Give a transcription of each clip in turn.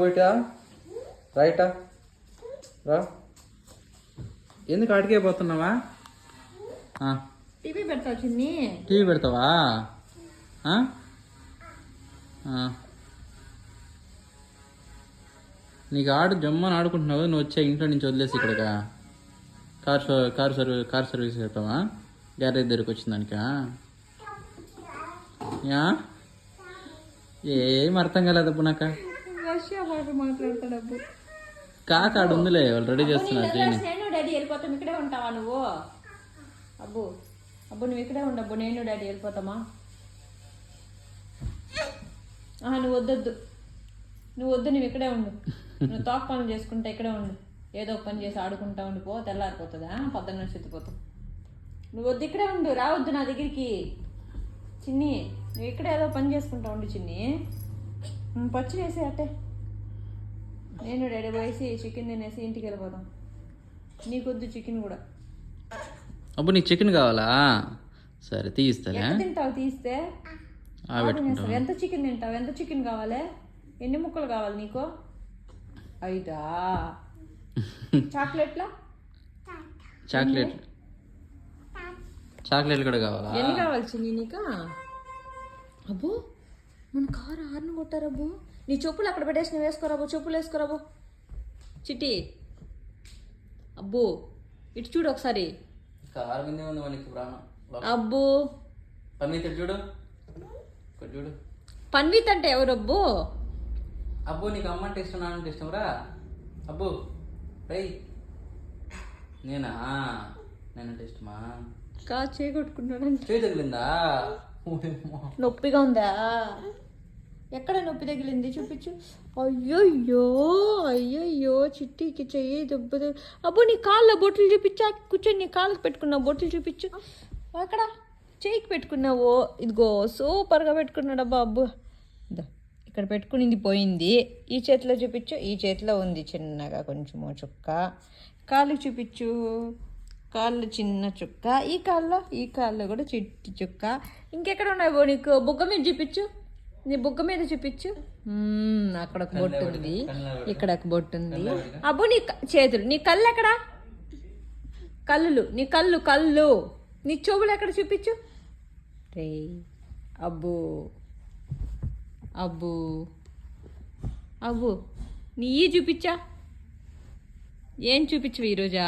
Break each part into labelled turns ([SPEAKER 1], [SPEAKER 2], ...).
[SPEAKER 1] బయట రైటా రా. ఎందుకు అడిగే పోతున్నావా?
[SPEAKER 2] టీవీ పెడతావు చిన్ని.
[SPEAKER 1] టీవీ పెడతావా? నీకు జమ్మని ఆడుకుంటున్నావు. నువ్వు వచ్చే ఇంట్లో నుంచి వదిలేసి ఇక్కడికా కార్ సర్వీస్ చేస్తావా? గ్యారేజ్ దగ్గరికి వచ్చిన దానికా? ఏం అర్థం కాలేదబ్బు నాకు.
[SPEAKER 2] రష్యా భాష మాట్లాడతాడు.
[SPEAKER 1] కాకాడు ఉందిలే, వాళ్ళు రెడీ చేస్తున్నారు.
[SPEAKER 2] నేను డాడీ వెళ్ళిపోతాం, ఇక్కడే ఉంటావా నువ్వు? అబ్బు అబ్బు నువ్వు ఇక్కడే ఉండబ్బు, నేను డాడీ వెళ్ళిపోతామా? నువ్వు వద్దొద్దు, నువ్వు వద్దు, నువ్వు ఇక్కడే ఉండు. నువ్వు తోక పనులు చేసుకుంటా ఇక్కడే ఉండు. ఏదో ఒక పని చేసి ఆడుకుంటా ఉండిపో, తెల్లారిపోతుందా? పొద్దున్న చెత్తిపోతావు. నువ్వు వద్దు, ఇక్కడే ఉండు, రావద్దు నా దగ్గరికి. చిన్ని నువ్వు ఇక్కడ ఏదో పని చేసుకుంటా ఉండు చిన్ని. పచ్చి వేసి అట్టే నేను డాడీ పోయేసి చికెన్ తినేసి ఇంటికి వెళ్ళిపోదాం. నీకొద్దు చికెన్ కూడా.
[SPEAKER 1] అబ్బు నీకు చికెన్ కావాలా? సరే తీయిస్తా.
[SPEAKER 2] తింటావు? తీస్తే ఎంత చికెన్ తింటావు? ఎంత చికెన్ కావాలి? ఎన్ని ముక్కలు కావాలి నీకు? 5?
[SPEAKER 1] చాక్లెట్ కూడా కావాలా?
[SPEAKER 2] ఎన్ని కావాలి చిన్ని నీకు? అబ్బో మన కారు హార్న్ కొట్టారబ్బు. నీ చెప్పులు అక్కడ పెట్టేసి నువ్వు వేసుకోరాబో, చెప్పులు వేసుకోరాబో. చిట్టి అబ్బో ఇటు చూడు ఒకసారి. అబ్బో
[SPEAKER 1] చూడు
[SPEAKER 2] పన్విత్ అంటే ఎవరు అబ్బు?
[SPEAKER 1] అబ్బో నీకు అమ్మంటే ఇష్టం, నాన్నంటే ఇష్టం రా. అబ్బో రై నేనంటే ఇష్టమా?
[SPEAKER 2] చేయగొట్టుకున్నాడు.
[SPEAKER 1] చేయి తగిలిందా?
[SPEAKER 2] నొప్పిగా ఉందా? ఎక్కడ నొప్పి తగిలింది చూపించు. అయ్యయ్యో అయ్యయ్యో చిట్టికి చెయ్యి దెబ్బ. అబ్బో నీ కాళ్ళ బొట్లు చూపించా. కూర్చొని నీ కాళ్ళకి పెట్టుకున్నావు బొట్లు చూపించు. అక్కడ చెయ్యికి పెట్టుకున్నావు. ఇదిగో సూపర్గా పెట్టుకున్నాడు అబ్బా. అబ్బు ఇక్కడ పెట్టుకునింది పోయింది. ఈ చేతిలో చూపించు. ఈ చేతిలో ఉంది చిన్నగా కొంచెము చుక్క. కాళ్ళకి చూపించు. కాళ్ళు చిన్న చుక్క. ఈ కాళ్ళలో కూడా చిట్టి చుక్క. ఇంకెక్కడ ఉన్నాయి బో నీకు? బుగ్గ మీద చూపించు. నీ బుగ్గ మీద చూపించు. అక్కడ ఒక బొట్టు ఉంది, ఇక్కడ ఒక బొట్టు ఉంది. అబ్బో నీ చేతులు, నీ కళ్ళు ఎక్కడా? నీ కళ్ళు నీ చెవులు ఎక్కడ చూపించు. రే అబ్బో అబ్బో అబ్బో నీ చూపించా. ఏం చూపించవు ఈరోజా?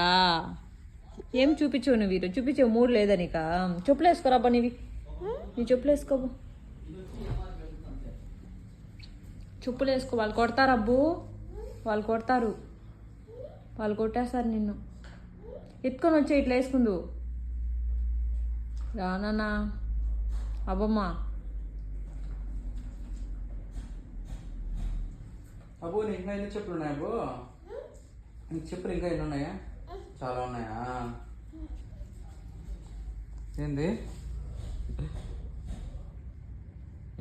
[SPEAKER 2] ఏం చూపించవు నువ్వు ఈరోజు? చూపించవు, మూడు లేదా నీకా? చెప్పులు వేసుకోరాబ్బా నీవి. నీ చెప్పులు వేసుకోబో. చెప్పులు వేసుకో. వాళ్ళు కొడతారు అబ్బు, వాళ్ళు కొడతారు. వాళ్ళు కొట్టేస్తారు నిన్ను. ఎత్తుకొని వచ్చే ఇట్లా వేసుకుందు రానా అబ్బమ్మా.
[SPEAKER 1] అబ్బో నీకు ఇంకా ఎన్ని చెప్పులు ఉన్నాయా? అబ్బో నీకు చెప్పులు ఇంకా ఎన్ని ఉన్నాయా? చాలా ఉన్నాయా? ఏంది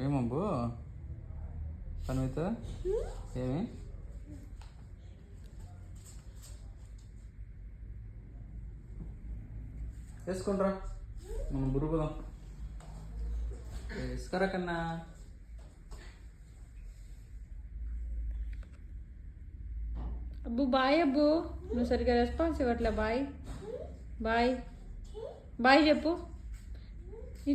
[SPEAKER 1] ఏమబ్బు పనిమిత? ఏమి వేసుకుంట్రా, మనం బురుగుదాం. వేసుకరా కన్నా.
[SPEAKER 2] అబ్బు బాయ్. అబ్బు నువ్వు సరిగ్గా రెస్పాన్స్ ఇవ్వట్లే. బాయ్ బాయ్ బాయ్ చెప్పు. నీ